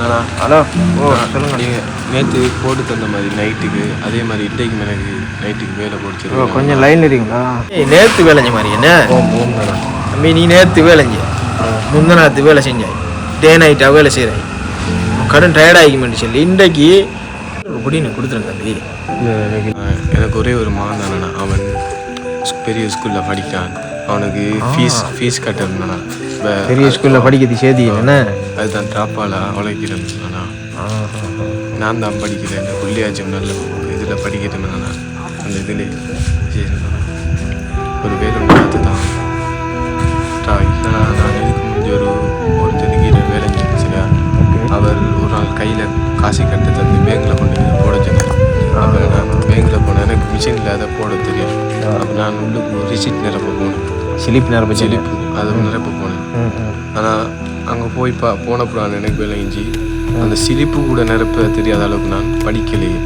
Hello. சொல்லுங்க. நீங்கள் நேற்று போட்டு தந்த மாதிரி நைட்டுக்கு அதே மாதிரி இன்றைக்கு எனக்கு நைட்டுக்கு வேலை போட்டுருக்கோம். கொஞ்சம் லைன் இருக்கீங்களா? நேற்று வேலைஞ்ச மாதிரி என்ன? தம்பி நீ நேற்று வேலைஞ்ச முந்தநாத்து வேலை செஞ்சாய், டே நைட்டாக வேலை செய்கிறாய், கடன் டயர்டாகிமெண்ட்டு சொல்லி இன்றைக்கு அப்படின்னு கொடுத்துருங்க தம்பி. எனக்கு ஒரே ஒரு மகன் தானண்ணா, அவன் பெரிய ஸ்கூலில் படிக்கிறான். அவனுக்கு ஃபீஸ் கட்டணும்ண்ணா. பெரிய ஸ்கூலில் படிக்கிறது சேதி என்ன? அதுதான் ட்ராப்பால் உழைக்கிறேன்னா. நான் தான் படிக்கிறேன், இந்த புள்ளியாச்சும் நல்ல இதில் படிக்கிறேன்னா அந்த இதில் ஒரு வேலை பார்த்து தான் இல்லைனா நான் இதுக்கு முடிஞ்ச ஒருத்தருக்கு வேலை சரியா. அவர் ஒரு நாள் கையில் காசு கட்டு தந்து பேங்கில் கொண்டு போட சொன்னார். அப்போ நான் பேங்கில் போனேன், எனக்கு மிஷினில் அதை போட தெரியும். அப்போ நான் உள்ளுக்கு ரிசிப்ட் நிரப்ப போனேன், சிலிப்பு அதை நிரப்ப போனேன். ஆனால் அங்கே போய் போனப்புறம் எனக்கு விளங்கி அந்த சிலிப்பு கூட நிரப்ப தெரியாத அளவுக்கு நான் படிக்கலையே.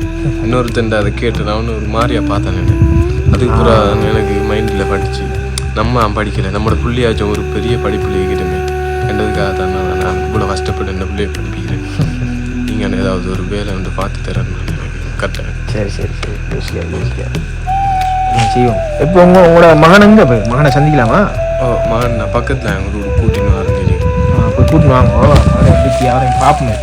இன்னொருத்தண்ட அதை கேட்டு நான் ஒரு மாதிரியாக பார்த்தேன். அதுக்கு பூரா எனக்கு மைண்டில் படித்து நம்ம படிக்கலை, நம்மளோட புள்ளியாச்சும் ஒரு பெரிய படிப்பில் இருக்கிறோமே என்றதுக்காக தான் நான் இவ்வளோ கஷ்டப்பட்டு இந்த பிள்ளையை படிப்பிக்கிறேன். நீங்கள் ஏதாவது ஒரு வேலை வந்து பார்த்து தரேன்னு எனக்கு கரெக்டாக. சரி செய்வோம். இப்போ உங்களோட மகனுங்க மகனை சந்திக்கலாமா? மகன் நான் பக்கத்தில் எங்கள் ஒரு கூட்டின்னு வரேன். போய் கூட்டின்னு வாங்க, அவரையும் பார்ப்போமே.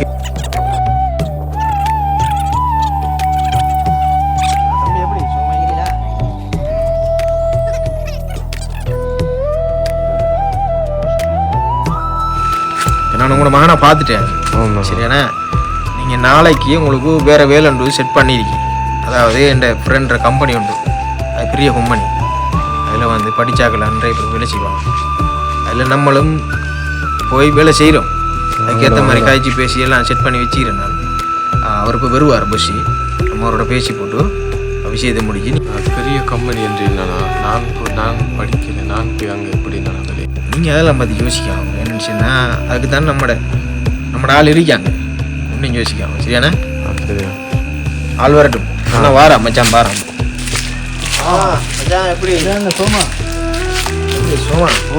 நான் உங்களோட மகனை பார்த்துட்டேன் சரியாண்ணா. நீங்கள் நாளைக்கு உங்களுக்கு வேறு வேலைன்றது செட் பண்ணியிருக்கீங்க. அதாவது என் ஃப்ரெண்ட்ற கம்பெனி உண்டு, அது பெரிய கம்பெனி. அதில் வந்து படித்தாக்கள் அன்றைய இப்போ வேலை செய்வாங்க. அதில் நம்மளும் போய் வேலை செய்கிறோம். அதுக்கேற்ற மாதிரி காய்ச்சி பேசி எல்லாம் செட் பண்ணி வச்சுக்கிறேன் நான். அவர் இப்போ வருவார் பஸ்ஸு, நம்ம அவரோட பேசி போட்டு விஷயத்தை முடிஞ்சு. பெரிய கம்பெனி என்று என்னன்னா நான் படிக்கிறேன், நான் போய் அங்கே எப்படி நான் வேலை. நீங்கள் அதெல்லாம் பார்த்து யோசிக்காம என்னன்னு சொன்னால் அதுக்கு தான் நம்மட ஆள் இருக்காங்க, இன்னும் யோசிக்காம சரியாண்ணா. சரியா ஆள் வரட்டும். ஆனால் வாரா மச்சான் பாரா. மச்சான் எப்படி சோமா? ஓ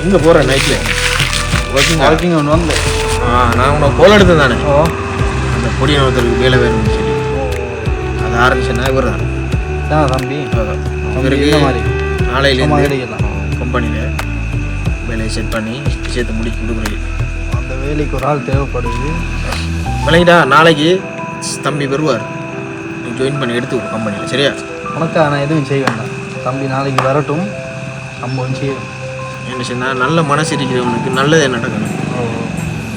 எங்கே போகிறேன் நைட்டில் வாக்கிங் ஒன்று வந்து. நான் உன்னை கோல் எடுத்தேன் தானே. அந்த பொடியை ஒருத்தருக்கு வேலை வேணும்னு சொல்லி அது ஆரம்பிச்சேன்னா இவர் தான் தம்பி. இவருக்கு நாளையிலேருந்து கம்பெனியில் வேலையை செட் பண்ணி விஷயத்தை முடிச்சு கொடுக்குறீங்க. அந்த வேலைக்கு ஒரு ஆள் தேவைப்படுது விளங்கிட்டா. நாளைக்கு தம்பி வருவார், நீ ஜாயின் பண்ணி எடுத்து ஒரு கம்பெனியில் சரியா. உனக்கு நான் எதுவும் செய்ய வேண்டாம் தம்பி, நாளைக்கு வரட்டும் நம்ம செய்யும். என்ன சொன்னால் நல்ல மனசு இருக்கிறவனுக்கு நல்லதே நடக்கணும்.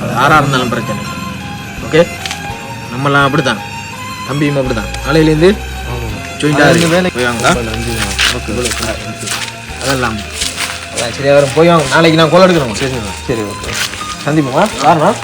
அது யாராக இருந்தாலும் பிரச்சனை. ஓகே, நம்மளாம் அப்படி தான், தம்பியும் அப்படி தான். நாளையிலேருந்து ஜாயின் வேலை போய் வாங்களா? ஓகே அதெல்லாம் சரியா வரும். போய் வாங்க, நாளைக்கு நான் கோல் எடுக்கணும். சரி ஓகே சந்திப்போமா? காரணம்